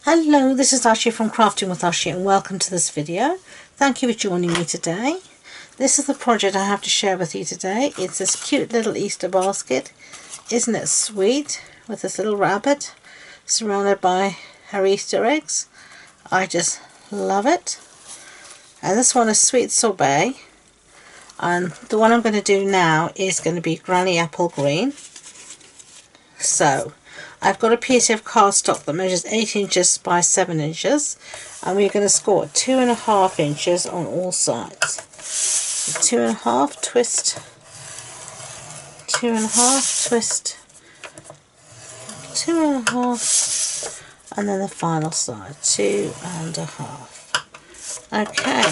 Hello, this is Ashee from Crafting with Ashee and welcome to this video. Thank you for joining me today. This is the project I have to share with you today. It's this cute little Easter basket. Isn't it sweet? With this little rabbit surrounded by her Easter eggs. I just love it. And this one is sweet sorbet. And the one I'm going to do now is going to be granny apple green. So I've got a piece of cardstock that measures 8 inches by 7 inches, and we're going to score 2.5 inches on all sides. So 2.5, twist, 2.5, twist, 2.5, and then the final side, 2.5. Okay,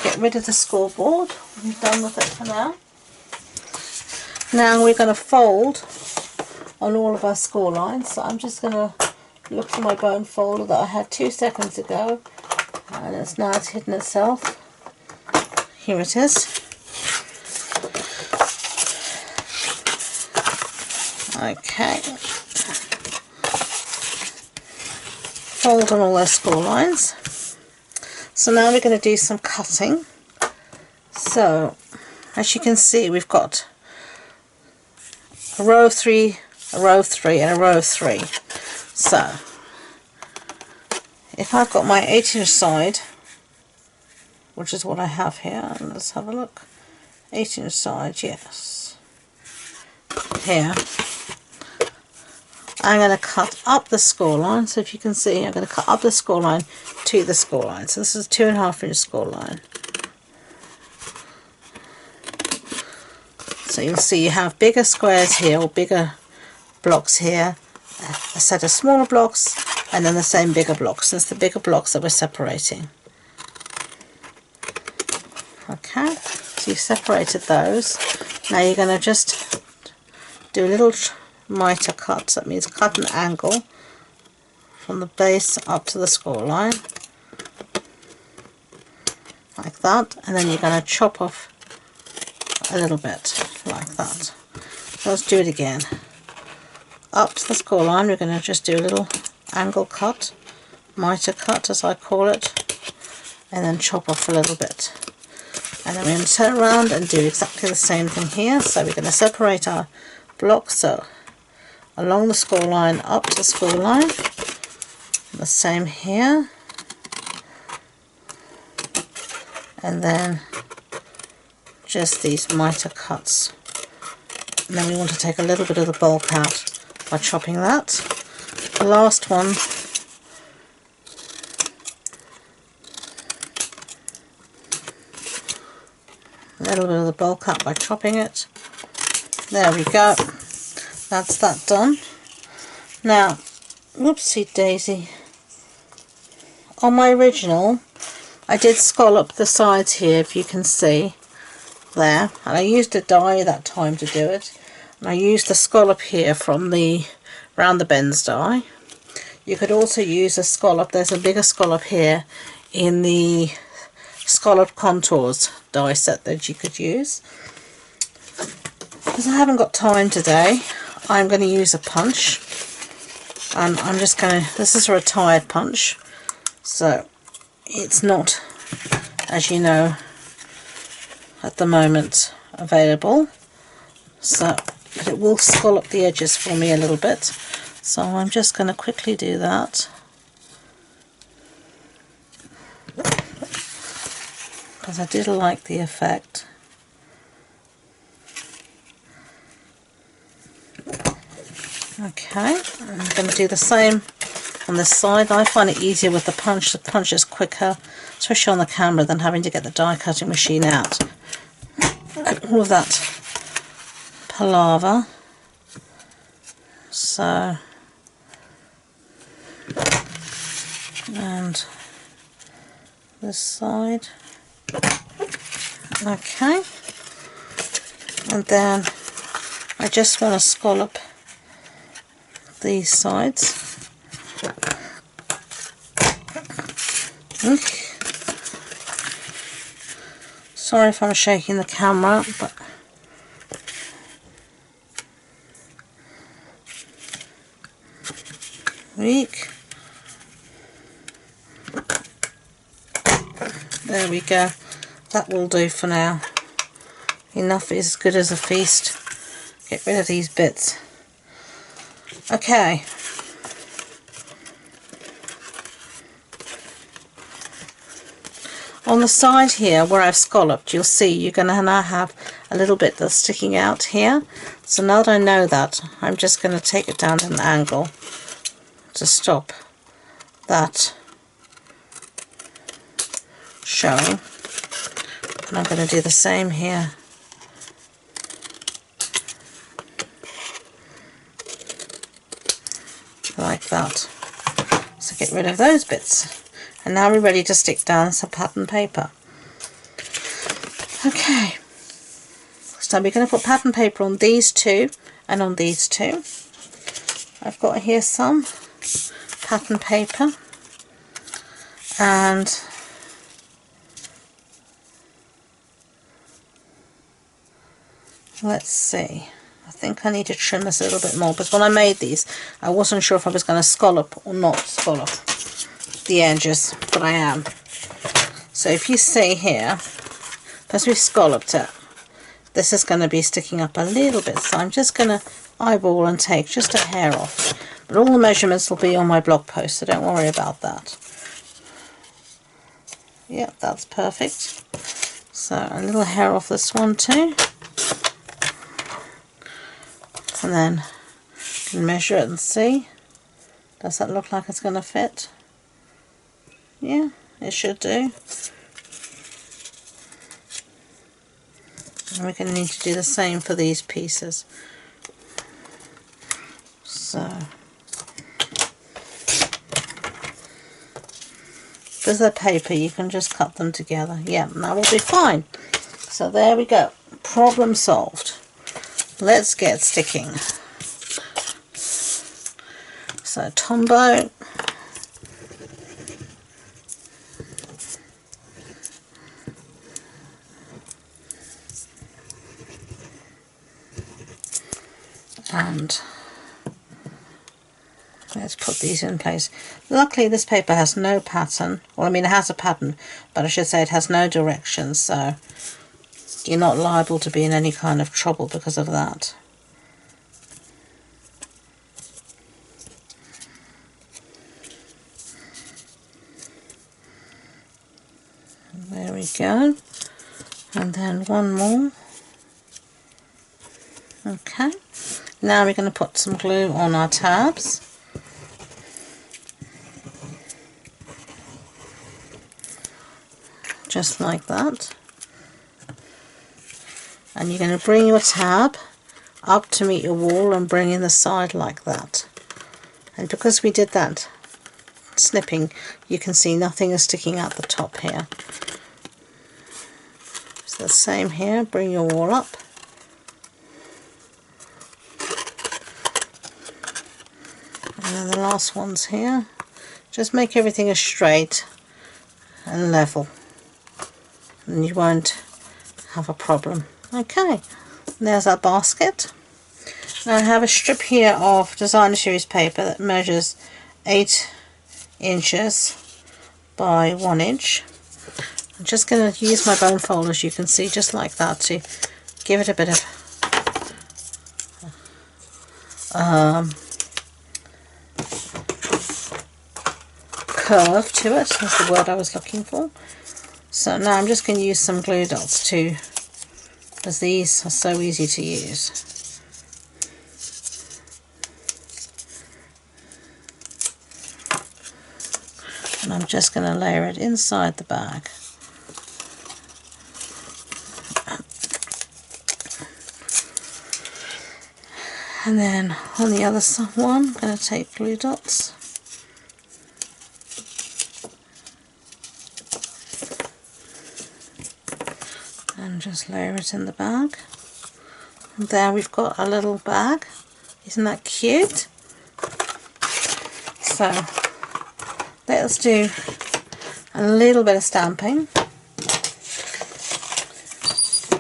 get rid of the scoreboard. We're done with it for now. Now we're going to fold on all of our score lines, so I'm just going to look for my bone folder that I had 2 seconds ago, and it's now hidden itself. Here it is. Okay, fold on all those score lines. So now we're going to do some cutting. So as you can see, we've got a row of 3, a row of 3 and a row of 3. So if I've got my 8-inch side, which is what I have here, let's have a look. 8-inch side, yes. Here I'm going to cut up the score line. So if you can see, I'm going to cut up the score line to the score line. So this is a 2.5-inch score line. So you'll see you have bigger squares here, or bigger blocks here, a set of smaller blocks, and then the same bigger blocks. It's the bigger blocks that we're separating. Okay, so you've separated those. Now you're going to just do a little mitre cut. That means cut an angle from the base up to the score line, like that, and then you're going to chop off a little bit like that. Let's do it again. Up to the score line, we're going to just do a little angle cut, mitre cut as I call it, and then chop off a little bit. And then we're going to turn around and do exactly the same thing here. So we're going to separate our blocks, so along the score line, up to the score line, the same here, and then just these mitre cuts. And then we want to take a little bit of the bulk out by chopping that. The last one, a little bit of the bulk out by chopping it. There we go. That's that done. Now, whoopsie daisy. On my original, I did scallop the sides here, if you can see there, and I used a die that time to do it, and I used the scallop here from the round the bends die. You could also use a scallop. There's a bigger scallop here in the scallop contours die set that you could use. Because I haven't got time today, I'm going to use a punch, and I'm just going to, this is a retired punch, so it's not, as you know, at the moment available, so but it will scallop the edges for me a little bit. So I'm just going to quickly do that, because I did like the effect. Okay, I'm going to do the same on this side. I find it easier with the punch. The punch is quicker, especially on the camera, than having to get the die cutting machine out. And all of that palaver. So, and this side. Okay, and then I just want to scallop these sides. Sorry if I'm shaking the camera, but weak. There we go. That will do for now. Enough is as good as a feast. Get rid of these bits. Okay. On the side here where I've scalloped, you'll see you're going to now have a little bit that's sticking out here. So now that I know that, I'm just going to take it down at an angle to stop that showing. And I'm going to do the same here. Like that. So get rid of those bits. And now we're ready to stick down some pattern paper. Okay, so we're going to put pattern paper on these two and on these two. I've got here some pattern paper, and let's see, I think I need to trim this a little bit more, because when I made these I wasn't sure if I was going to scallop or not scallop the edges, but I am. So if you see here, because we've scalloped it, this is going to be sticking up a little bit, so I'm just going to eyeball and take just a hair off. But all the measurements will be on my blog post, so don't worry about that. Yep, that's perfect. So a little hair off this one too. And then you can measure it and see. Does that look like it's going to fit? Yeah, it should do. And we're going to need to do the same for these pieces. So, with the paper you can just cut them together. Yeah, and that will be fine. So there we go. Problem solved. Let's get sticking. So Tombow. And let's put these in place. Luckily this paper has no pattern. Well, I mean it has a pattern, but I should say it has no directions, so you're not liable to be in any kind of trouble because of that. There we go. And then one more. Okay. Now we're going to put some glue on our tabs. Just like that. And you're going to bring your tab up to meet your wall and bring in the side like that. And because we did that snipping, you can see nothing is sticking out the top here. So the same here, bring your wall up. And then the last one's here. Just make everything as straight and level, and you won't have a problem. Okay, there's our basket. Now I have a strip here of designer series paper that measures 8 inches by 1 inch. I'm just going to use my bone fold, as you can see, just like that, to give it a bit of curve to it, is the word I was looking for. So now I'm just going to use some glue dots too, because these are so easy to use. And I'm just going to layer it inside the bag. And then on the other one, I'm going to take glue dots. And just layer it in the bag. And there we've got a little bag. Isn't that cute? So let's do a little bit of stamping.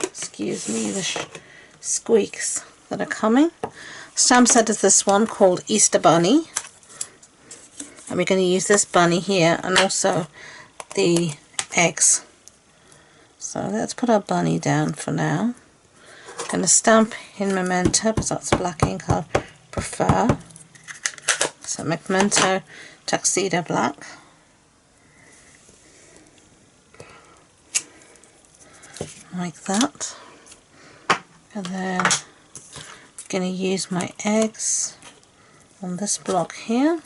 Excuse me, the squeaks that are coming. Stamp set is this one called Easter Bunny. And we're going to use this bunny here and also the eggs So let's put our bunny down for now. I'm going to stamp in Memento because that's the black ink I prefer. So Memento Tuxedo Black. Like that. And then I'm going to use my eggs on this block here.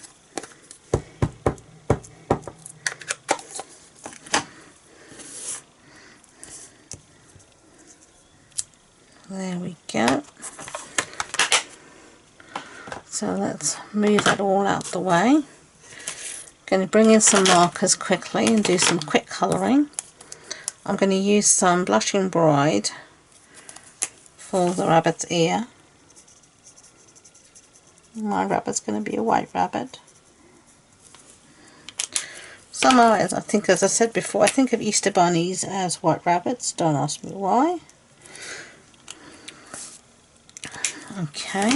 There we go. So let's move that all out the way. I'm going to bring in some markers quickly and do some quick colouring. I'm going to use some Blushing Bride for the rabbit's ear. My rabbit's going to be a white rabbit. Somehow, I think, as I said before, I think of Easter bunnies as white rabbits. Don't ask me why. Okay.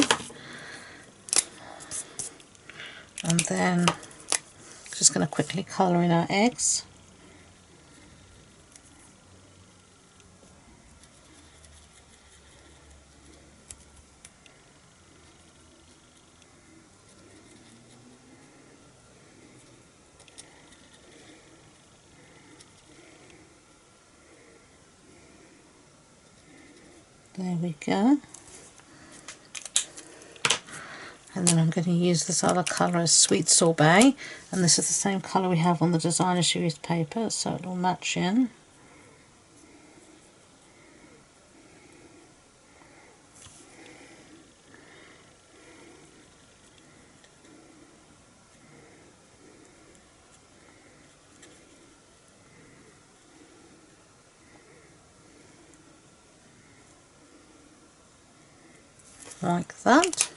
And then just going to quickly colour in our eggs. There we go. And then I'm going to use this other colour as Sweet Sorbet, and this is the same colour we have on the designer series paper, so it will match in. Like that.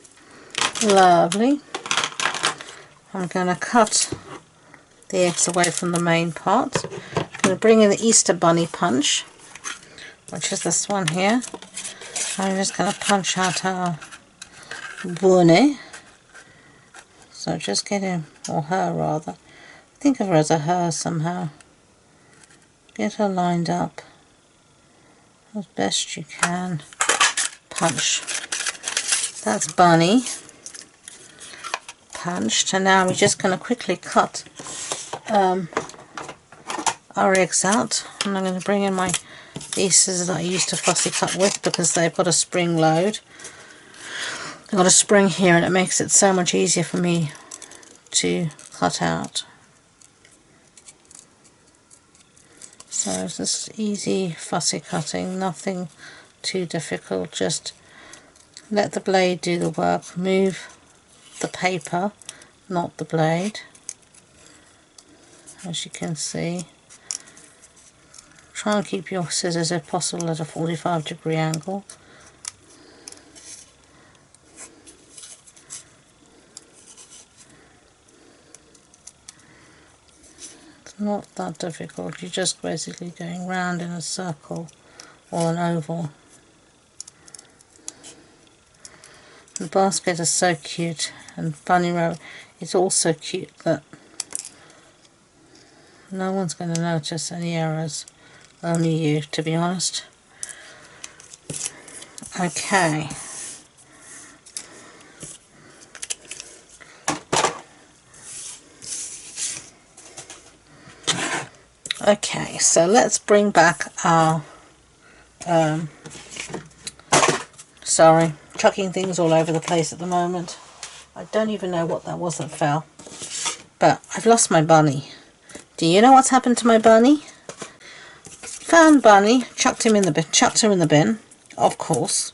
Lovely. I'm going to cut the eggs away from the main part. I'm going to bring in the Easter Bunny punch, which is this one here. I'm just going to punch out our bunny. So just get him, or her rather. Think of her as a her somehow. Get her lined up as best you can. Punch. That's Bunny punched, and now we're just going to quickly cut our eggs out. And I'm going to bring in these scissors that I used to fussy cut with because they've got a spring load. I've got a spring here and it makes it so much easier for me to cut out. So it's just easy fussy cutting, nothing too difficult, just let the blade do the work, move the paper, not the blade, as you can see. Try and keep your scissors if possible at a 45-degree angle. It's not that difficult, you're just basically going round in a circle or an oval. The basket is so cute, and Bunny Rabbit is also cute that no one's going to notice any errors, only you, to be honest. Okay. Okay, so let's bring back our sorry, chucking things all over the place at the moment. I don't even know what that was that fell. But I've lost my bunny. Do you know what's happened to my bunny? Found Bunny, chucked her in the bin, of course.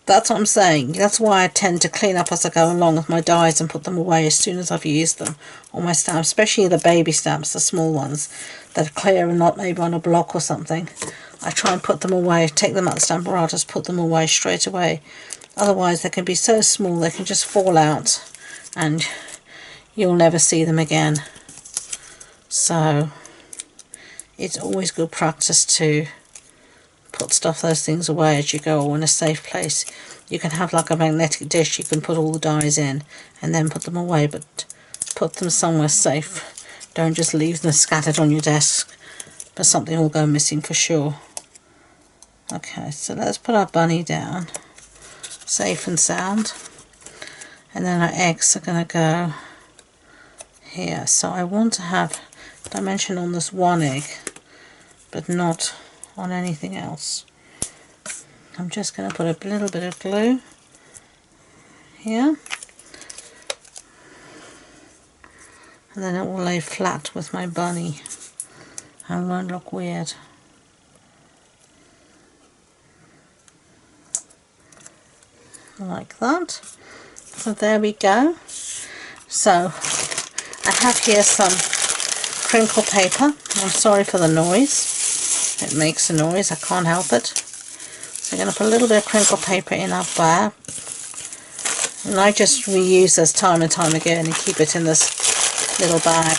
That's what I'm saying. That's why I tend to clean up as I go along with my dies and put them away as soon as I've used them. All my stamps, especially the baby stamps, the small ones that are clear and not maybe on a block or something. I try and put them away, take them out the stamp apparatus, put them away straight away. Otherwise they can be so small they can just fall out and you'll never see them again. So it's always good practice to put those things away as you go, or in a safe place. You can have like a magnetic dish you can put all the dies in and then put them away, but put them somewhere safe. Don't just leave them scattered on your desk but something will go missing for sure. Okay, so let's put our bunny down, safe and sound, and then our eggs are going to go here. So I want to have dimension on this one egg, but not on anything else. I'm just going to put a little bit of glue here, and then it will lay flat with my bunny and won't look weird. Like that. So there we go. So I have here some crinkle paper. I'm sorry for the noise. It makes a noise, I can't help it. So I'm going to put a little bit of crinkle paper in our bar. And I just reuse this time and time again and keep it in this little bag.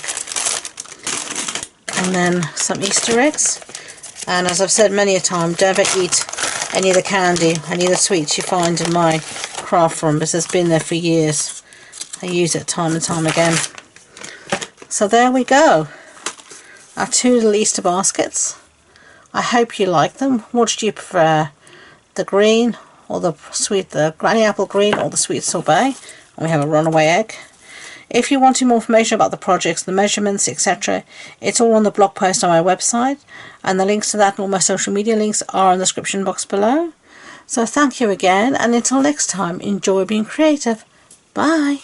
And then some Easter eggs. And as I've said many a time, don't ever eat any of the candy, any of the sweets you find in my craft room, because it's been there for years. I use it time and time again. So there we go. Our two little Easter baskets. I hope you like them. What do you prefer? The green or the granny apple green or the sweet sorbet? And we have a runaway egg. If you want more information about the projects, the measurements, etc., it's all on the blog post on my website, and the links to that and all my social media links are in the description box below. So thank you again, and until next time, enjoy being creative. Bye.